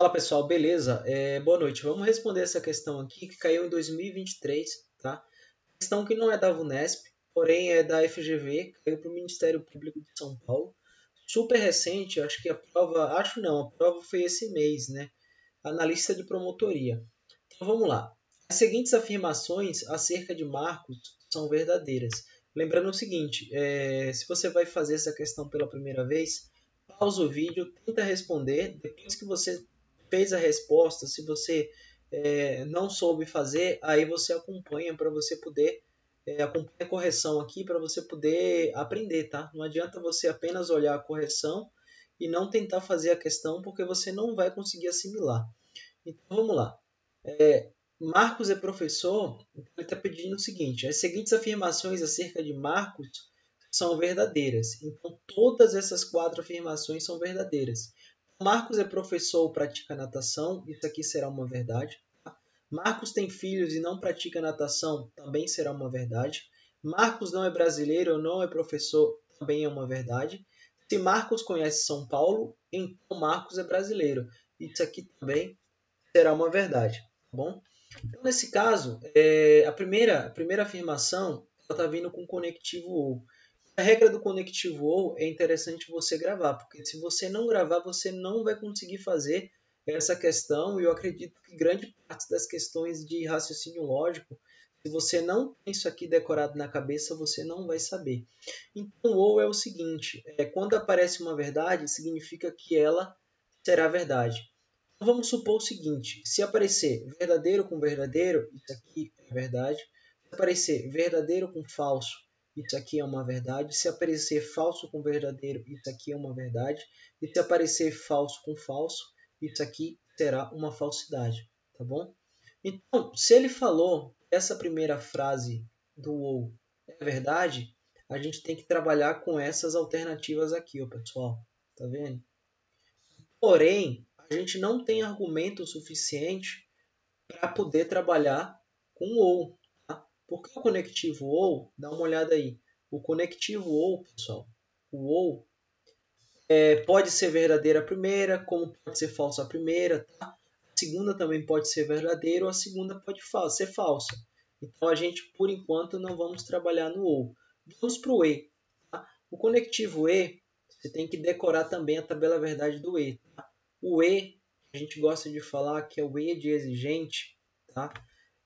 Fala pessoal, beleza? Boa noite. Vamos responder essa questão aqui que caiu em 2023, tá? Questão que não é da VUNESP, porém é da FGV, caiu para o Ministério Público de São Paulo. Super recente, acho que a prova, acho não, a prova foi esse mês, né? Analista de promotoria. Então vamos lá. As seguintes afirmações acerca de Marcos são verdadeiras. Lembrando o seguinte, se você vai fazer essa questão pela primeira vez, pausa o vídeo, tenta responder. Depois que você fez a resposta, se você não soube fazer, aí você acompanha para você poder acompanha a correção aqui para você poder aprender, tá? Não adianta você apenas olhar a correção e não tentar fazer a questão porque você não vai conseguir assimilar. Então vamos lá. Marcos é professor, então ele está pedindo o seguinte: as seguintes afirmações acerca de Marcos são verdadeiras. Então todas essas quatro afirmações são verdadeiras. Marcos é professor ou pratica natação, isso aqui será uma verdade. Marcos tem filhos e não pratica natação, também será uma verdade. Marcos não é brasileiro ou não é professor, também é uma verdade. Se Marcos conhece São Paulo, então Marcos é brasileiro. Isso aqui também será uma verdade, tá bom? Então, nesse caso, a primeira afirmação está vindo com conectivo ou. A regra do conectivo ou é interessante você gravar, porque se você não gravar, você não vai conseguir fazer essa questão, e eu acredito que grande parte das questões de raciocínio lógico, se você não tem isso aqui decorado na cabeça, você não vai saber. Então, ou é o seguinte, quando aparece uma verdade, significa que ela será verdade. Então, vamos supor o seguinte, se aparecer verdadeiro com verdadeiro, isso aqui é verdade. Se aparecer verdadeiro com falso, isso aqui é uma verdade. Se aparecer falso com verdadeiro, isso aqui é uma verdade. E se aparecer falso com falso, isso aqui será uma falsidade, tá bom? Então, se ele falou que essa primeira frase do ou é verdade, a gente tem que trabalhar com essas alternativas aqui, ó, pessoal. Tá vendo? Porém, a gente não tem argumento suficiente para poder trabalhar com ou. Tá? Porque o conectivo ou, dá uma olhada aí. O conectivo ou, pessoal, o ou pode ser verdadeira a primeira, como pode ser falsa a primeira. Tá? A segunda também pode ser verdadeira ou a segunda pode ser falsa. Então a gente, por enquanto, não vamos trabalhar no ou. Vamos para o e. Tá? O conectivo e, você tem que decorar também a tabela verdade do e. Tá? O e, a gente gosta de falar que é o e de exigente, tá?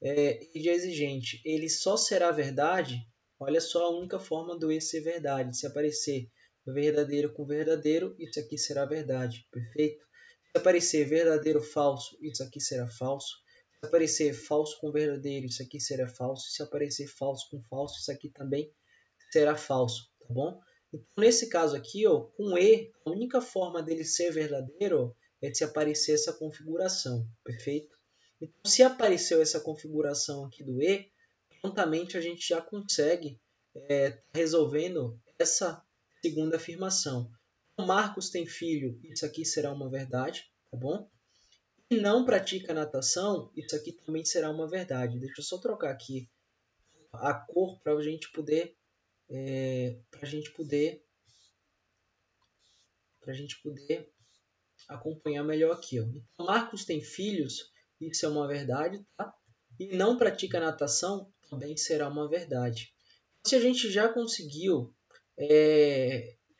E de exigente, ele só será verdade, olha só a única forma do e ser verdade, se aparecer verdadeiro com verdadeiro, isso aqui será verdade, perfeito? Se aparecer verdadeiro falso, isso aqui será falso. Se aparecer falso com verdadeiro, isso aqui será falso. Se aparecer falso com falso, isso aqui também será falso, tá bom? Então, nesse caso aqui, ó, com E, a única forma dele ser verdadeiro é se aparecer essa configuração, perfeito? Então, se apareceu essa configuração aqui do E, prontamente a gente já consegue resolvendo essa segunda afirmação. O Marcos tem filho, isso aqui será uma verdade, tá bom? E não pratica natação, isso aqui também será uma verdade. Deixa eu só trocar aqui a cor para a gente poder, para a gente poder, para gente poder acompanhar melhor aqui. Ó. Então, Marcos tem filhos, isso é uma verdade, tá? E não pratica natação, também será uma verdade. Se a gente já conseguiu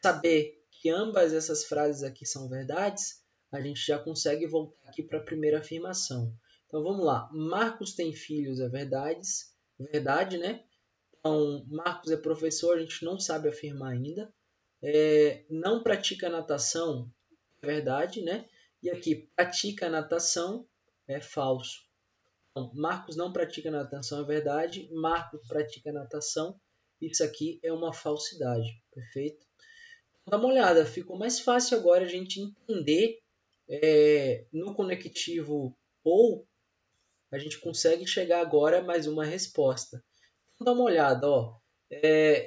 saber que ambas essas frases aqui são verdades, a gente já consegue voltar aqui para a primeira afirmação. Então vamos lá. Marcos tem filhos, é verdade, né? Então, Marcos é professor, a gente não sabe afirmar ainda. Não pratica natação, é verdade, né? E aqui, pratica natação, é falso. Então, Marcos não pratica natação, é verdade. Marcos pratica natação, isso aqui é uma falsidade, perfeito? Dá uma olhada, ficou mais fácil agora a gente entender no conectivo ou a gente consegue chegar agora a mais uma resposta. Então dá uma olhada, ó.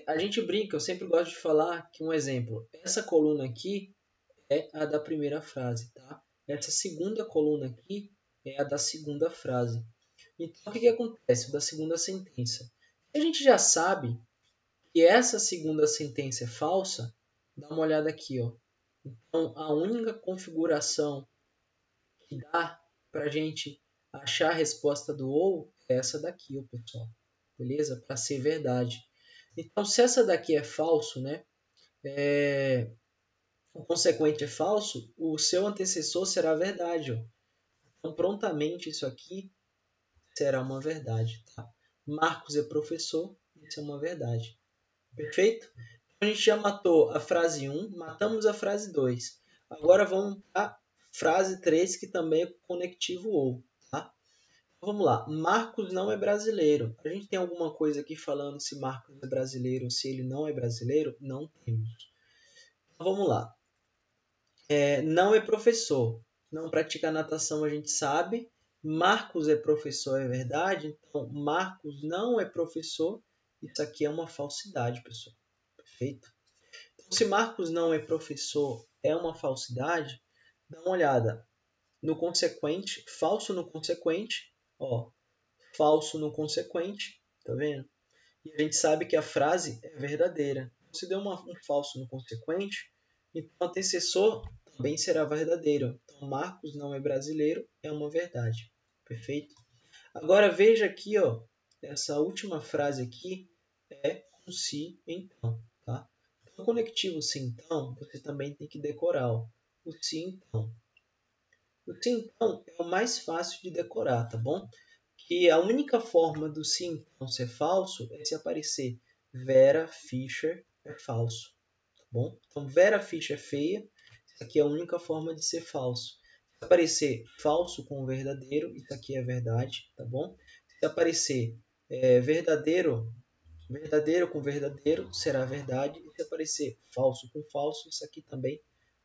A gente brinca, eu sempre gosto de falar que um exemplo, essa coluna aqui é a da primeira frase, tá? Essa segunda coluna aqui é a da segunda frase. Então o que acontece? Da segunda sentença. A gente já sabe que essa segunda sentença é falsa, dá uma olhada aqui, ó. Então, a única configuração que dá para a gente achar a resposta do ou é essa daqui, ó, pessoal. Beleza? Para ser verdade. Então, se essa daqui é falso, né? O consequente é falso, o seu antecessor será verdade. Ó. Então, prontamente, isso aqui será uma verdade. Tá? Marcos é professor, isso é uma verdade. Perfeito? Então, a gente já matou a frase 1, matamos a frase 2. Agora vamos para a frase 3, que também é conectivo ou. Tá? Então, vamos lá. Marcos não é brasileiro. A gente tem alguma coisa aqui falando se Marcos é brasileiro ou se ele não é brasileiro? Não temos. Então, vamos lá. Não é professor. Não pratica natação, a gente sabe. Marcos é professor, é verdade. Então, Marcos não é professor. Isso aqui é uma falsidade, pessoal. Perfeito? Então, se Marcos não é professor, é uma falsidade, dá uma olhada no consequente, falso no consequente, ó, falso no consequente, tá vendo? E a gente sabe que a frase é verdadeira. Se deu um falso no consequente, então o antecessor também será verdadeiro. Então, Marcos não é brasileiro, é uma verdade. Perfeito? Agora veja aqui, ó, essa última frase aqui é com se, então, tá? O conectivo se, então, você também tem que decorar, ó, o se, então. O se, então, é o mais fácil de decorar, tá bom? Que a única forma do se, então, ser falso é se aparecer Vera Fischer é falso, tá bom? Então, Vera Fischer é feia, isso aqui é a única forma de ser falso. Se aparecer falso com verdadeiro, isso aqui é verdade, tá bom? Se aparecer verdadeiro com verdadeiro, será verdade. E se aparecer falso com falso, isso aqui também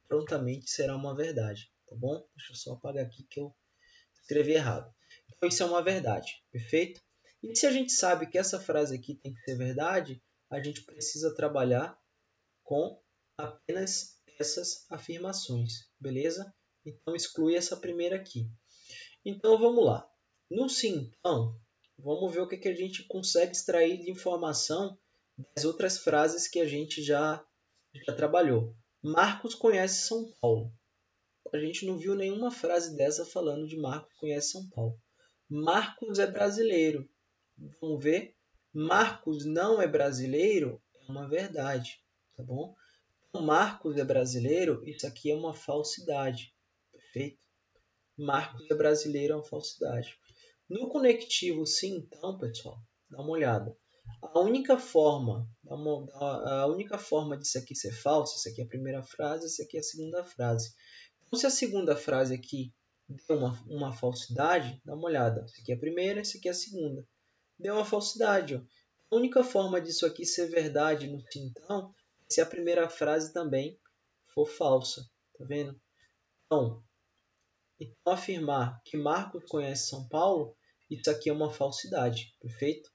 prontamente será uma verdade, tá bom? Deixa eu só apagar aqui que eu escrevi errado. Então, isso é uma verdade, perfeito? E se a gente sabe que essa frase aqui tem que ser verdade, a gente precisa trabalhar com apenas essas afirmações, beleza? Então, exclui essa primeira aqui. Então, vamos lá. No sim, então, vamos ver o que a gente consegue extrair de informação das outras frases que a gente já trabalhou. Marcos conhece São Paulo. A gente não viu nenhuma frase dessa falando de Marcos conhece São Paulo. Marcos é brasileiro. Vamos ver. Marcos não é brasileiro é uma verdade, tá bom? Marcos é brasileiro, isso aqui é uma falsidade, perfeito? Marcos é brasileiro é uma falsidade. No conectivo sim, então, pessoal, dá uma olhada. A única forma disso aqui ser falso, isso aqui é a primeira frase, isso aqui é a segunda frase. Então, se a segunda frase aqui deu uma falsidade, dá uma olhada. Isso aqui é a primeira, isso aqui é a segunda. Deu uma falsidade. Ó. A única forma disso aqui ser verdade no sim, então, é se a primeira frase também for falsa. Tá vendo? Então, afirmar que Marcos conhece São Paulo, isso aqui é uma falsidade, perfeito?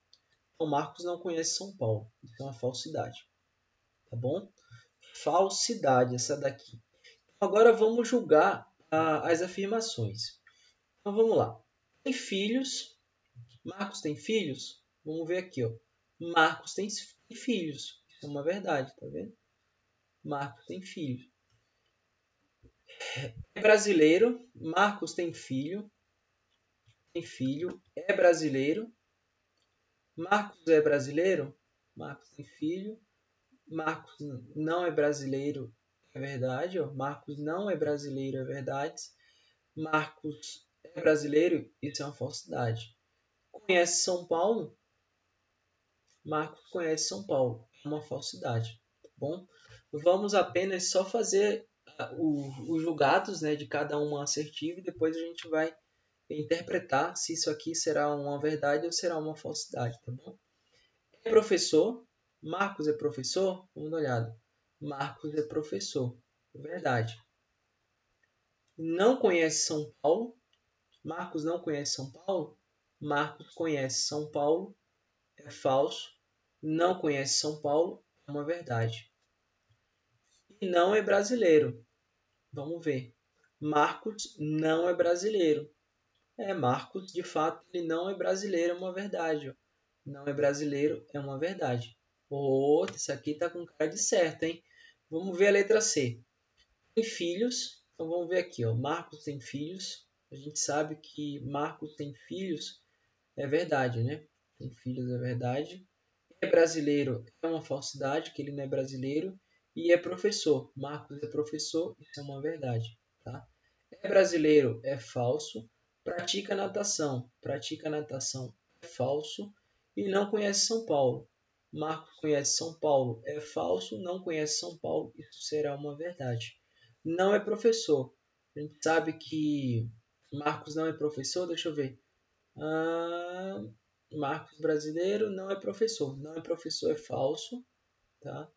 Então, Marcos não conhece São Paulo, isso é uma falsidade, tá bom? Falsidade, essa daqui. Agora vamos julgar as afirmações. Então, vamos lá. Tem filhos? Marcos tem filhos? Vamos ver aqui, ó. Marcos tem filhos, isso é uma verdade, tá vendo? Marcos tem filhos. É brasileiro? Marcos tem filho, é brasileiro. Marcos é brasileiro? Marcos tem filho. Marcos não é brasileiro, é verdade. Ó. Marcos não é brasileiro, é verdade. Marcos é brasileiro, isso é uma falsidade. Conhece São Paulo? Marcos conhece São Paulo, é uma falsidade. Tá bom? Vamos apenas só fazer os julgados, né, de cada uma assertiva e depois a gente vai interpretar se isso aqui será uma verdade ou será uma falsidade, tá bom? É professor? Marcos é professor? Vamos dar uma olhada. Marcos é professor, é verdade. Não conhece São Paulo? Marcos não conhece São Paulo? Marcos conhece São Paulo, é falso. Não conhece São Paulo, é uma verdade. E não é brasileiro. Vamos ver. Marcos não é brasileiro. Marcos, de fato, ele não é brasileiro, é uma verdade. Ó. Não é brasileiro, é uma verdade. Outra, isso aqui tá com cara de certo, hein? Vamos ver a letra C. Tem filhos. Então vamos ver aqui, ó. Marcos tem filhos. A gente sabe que Marcos tem filhos, é verdade, né? Tem filhos, é verdade. É brasileiro, é uma falsidade, que ele não é brasileiro. E é professor. Marcos é professor, isso é uma verdade, tá? É brasileiro, é falso. Pratica natação, é falso. E não conhece São Paulo. Marcos conhece São Paulo, é falso. Não conhece São Paulo, isso será uma verdade. Não é professor. A gente sabe que Marcos não é professor, deixa eu ver. Ah, Marcos brasileiro não é professor. Não é professor, é falso, tá?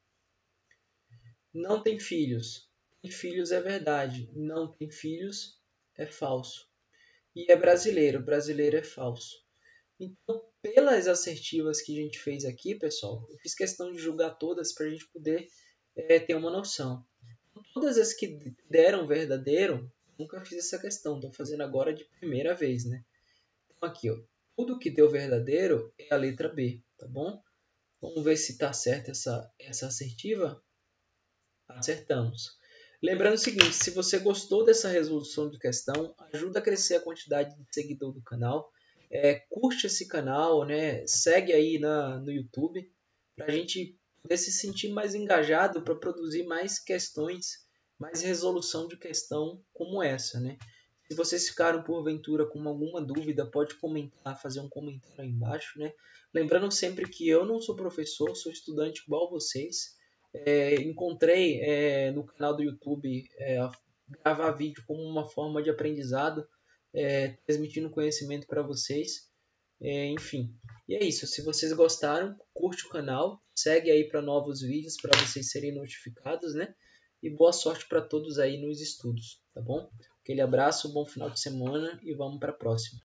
Não tem filhos. Tem filhos é verdade. Não tem filhos é falso. E é brasileiro. Brasileiro é falso. Então, pelas assertivas que a gente fez aqui, pessoal, eu fiz questão de julgar todas para a gente poder ter uma noção. Todas as que deram verdadeiro, nunca fiz essa questão. Estou fazendo agora de primeira vez, né? Então, aqui, ó, tudo que deu verdadeiro é a letra B, tá bom? Vamos ver se está certa essa assertiva. Acertamos. Lembrando o seguinte, se você gostou dessa resolução de questão, ajuda a crescer a quantidade de seguidor do canal. Curte esse canal, né? Segue aí no YouTube para a gente poder se sentir mais engajado para produzir mais questões, mais resolução de questão como essa, né? Se vocês ficaram porventura com alguma dúvida, pode comentar, fazer um comentário aí embaixo, né? Lembrando sempre que eu não sou professor, sou estudante igual vocês. Encontrei no canal do YouTube gravar vídeo como uma forma de aprendizado, transmitindo conhecimento para vocês. Enfim, e é isso. Se vocês gostaram, curte o canal, segue aí para novos vídeos para vocês serem notificados, né? E boa sorte para todos aí nos estudos, tá bom? Aquele abraço, bom final de semana e vamos para a próxima.